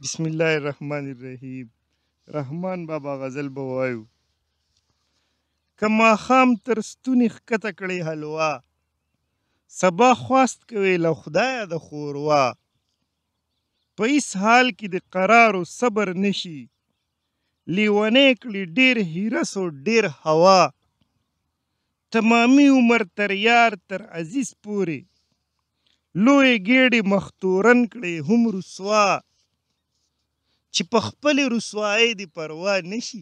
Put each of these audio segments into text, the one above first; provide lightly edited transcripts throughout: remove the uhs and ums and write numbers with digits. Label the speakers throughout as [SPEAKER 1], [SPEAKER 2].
[SPEAKER 1] بسم الله الرحمن الرحیم. رحمان بابا غزل به وایو: که ماښام تر ستوني ښکته کړې حلوا، سبا خواست کوې له خدایه د ښوروا. په هیڅ حال کې د قرار و صبر نشي، لیونی کړي ډېر حرص و ډېر هوا. تمامي عمر تر یار تر عزیز پورې، لوی ګېډې مختورن کړي هم رسوا. چې په خپلې رسوایۍ دې پروا نشي،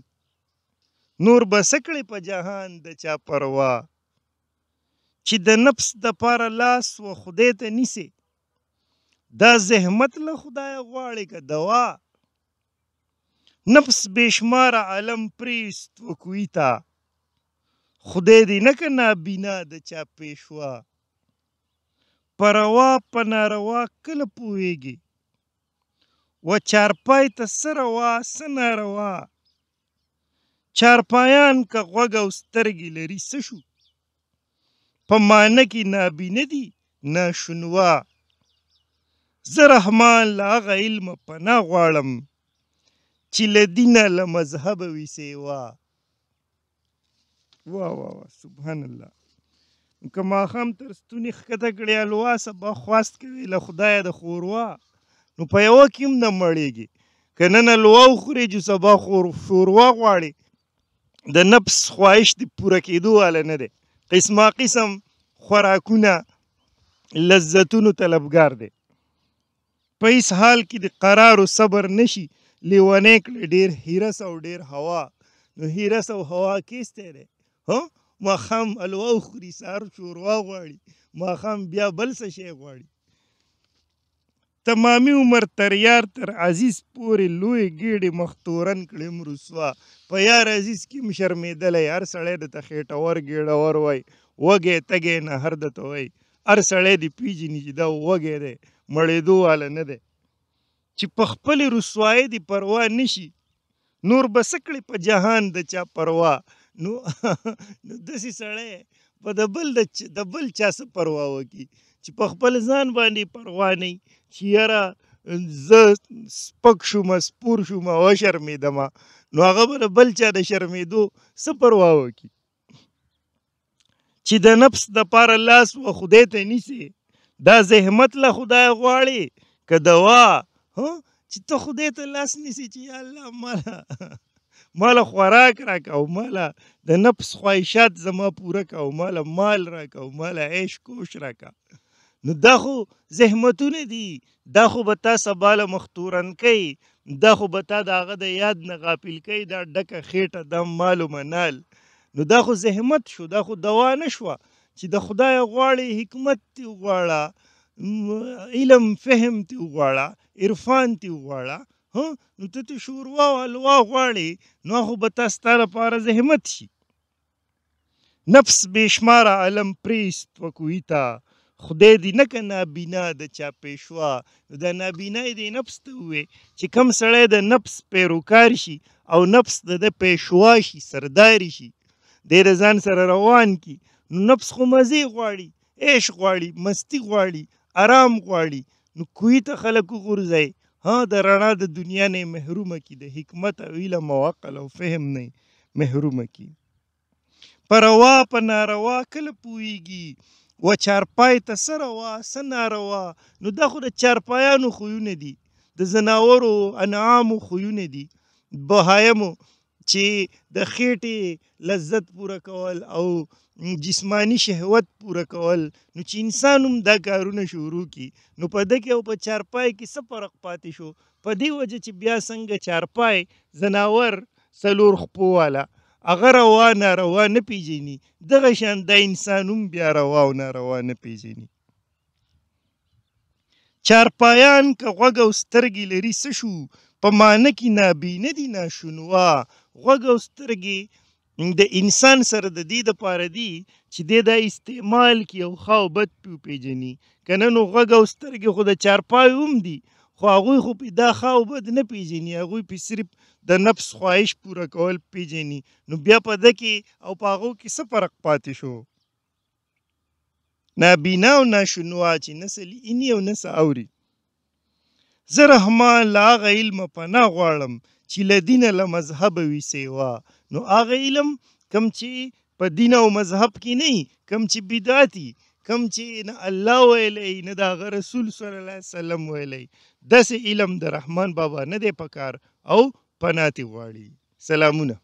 [SPEAKER 1] نور به څه کړې په جهان د چا پروا. چې د نفس د پاره لاس و خدای ته نیسې، دا زحمت له خدایه غواړې که دوا. نفس بېشماره علم پرېست و کوی ته، خدای دې نه که نابینا د چا پیشوا. په روا په ناروا کله پوهېږي، و چارپای ته څه روا څه ناروا. چارپایان که غوږ او سترګې لري څه شو، په معنی کې نابینه دي ناشنوا. زه رحمان له هغه علمه پناه غواړم، چې له دینه له مذهبه وي سیوا. واه واه واه، سبحان الله. که ماښام تر ستوني ښکته کړې الوا، سبا خواست کوي له خدایه د ښوروا. نو په یوه کې هم نه مړېږي. که نن الوا وخورې چې سبا ښوروا غواړې، د نفس خواهش د پوره کېدو واله نه دی. قسمه قسم خوراکونه لذتونو طلبګار دی. په هیڅ حال کې د قرار و صبر نشي، لیونی کړي ډېر حرص او ډېر هوا. نو حرص او هوا کیستی دی؟ ماښام الوا وخوري، سهار شوروا غواړي، ماښام بیا بل څه شی غواړي. تمامي عمر تر یار تر عزیز پورې، لوی ګېډې مختورن کړي هم رسوا. په یار عزیز کې هم شرمېدلی، هر سړی درته خېټور ګېډور وایي، وږی تږی نهر درته وایي. هر سړی دې پېژني چې دا وږی دی، مړېدو واله نه دی. چې په خپلې رسوایۍ دې پروا نشي، نور به څه کړې په جهان د چا پروا. نو داسې سړی په د بل چا څه پروا وکړي، چې په خپل ځان باندې پروا نه وي، چې یاره زه سپک شومه سپور شومه وشرمېدمه، نو هغه به د بل چا د شرمېدو څه پروا وکړي. چې د نفس دپاره لاس و خدای ته نیسې، دا زحمت له خدایه غواړې که دوا. چې ته خدای ته لاس نیسې چې یا الله ماله خوراک راکه، او ماله د نفس خواهشات زما پوره که، او ماله مال راکه، او ماله عیش کوش راکه. نو دا خو زحمتونه دي، دا خو به تا سبا له مختورن کوي، دا خو به تا د هغه د یاد نه غافل کوي، دا ډکه خېټه دا مال و منال. نو دا خو زحمت شو، دا خو دوا نه شوه. چې د خدایه غواړې حکمت تې وغواړه، علم فهم تې وغواړه، عرفان تې وغواړه. نو ته شوروا او حلوا غواړې، نو هغه به تا ستا لپاره زحمت شي. نفس بېشماره علم پرېست و کوی ته، خدای دې نه که نابینا د چا پیشوا. دا نابینای دې نفس ته ووې، چې کم سړی د نفس پیروکار شي او نفس د ده پیشوا شي، سرداري شي، دی د ځان سره روان کي، نو نفس خو مزې غواړي، عیش غواړي، مستي غواړي، آرام غواړي. نو کوی ته خلک وغورځئ، د رڼا د دنیا نه یې محرومه کي، د حکمت او علم او عقل او فهم نه یې محرومه کي. په روا په ناروا کله پوهېږي، و چارپای ته څه روا څه ناروا. نو دا خو د چارپایانو خویونه دي، د ځناورو انعامو خویونه دي، بهایمو، چې د خېټې لذت پوره کول او جسمانی شهوت پوره کول. نو چې انسان هم دا کارونه شروع کي، نو په ده کې او په چارپای کې څه فرق پاتې شو؟ په دې وجه چې بیا څنګه چارپای ځناور څلور خپو والا هغه روا ناروا نه پیژني، دغه شان دا انسان هم بیا روا او ناروا نه پیژني. چارپایان که غوږ او سترګې لري څه شو، په معنی کې نابینه دي ناشنوا. غوږ او سترګې د انسان سره د دې دپاره دي چې دی دا استعمال کړي او ښه او بد پې وپېژني. که نه نو غوږ او سترګې خو د چارپایو هم دي، خو هغوی خو پې دا ښه او بد نه پېژني، هغوی پې صرف د نفس خواهش پوره کول پېژني. نو بیا په ده کې او په هغو کې څه فرق پاتې شو؟ نابینا او ناشنوا، چې نه څه ویني او نه څه اوري. زه رحمان له هغه علمه پناه غواړم چې له دینه له مذهبه وي سیوا. نو هغه علم کم چې په دین او مذهب کې نه وي، کم چې بدعتي، کم چې نه الله ویلی نه د هغه رسول صلی الله علیه وسلم ویلی، داسې علم د رحمان بابا نه دی پکار او پناه ترې غواړي. سلامونه.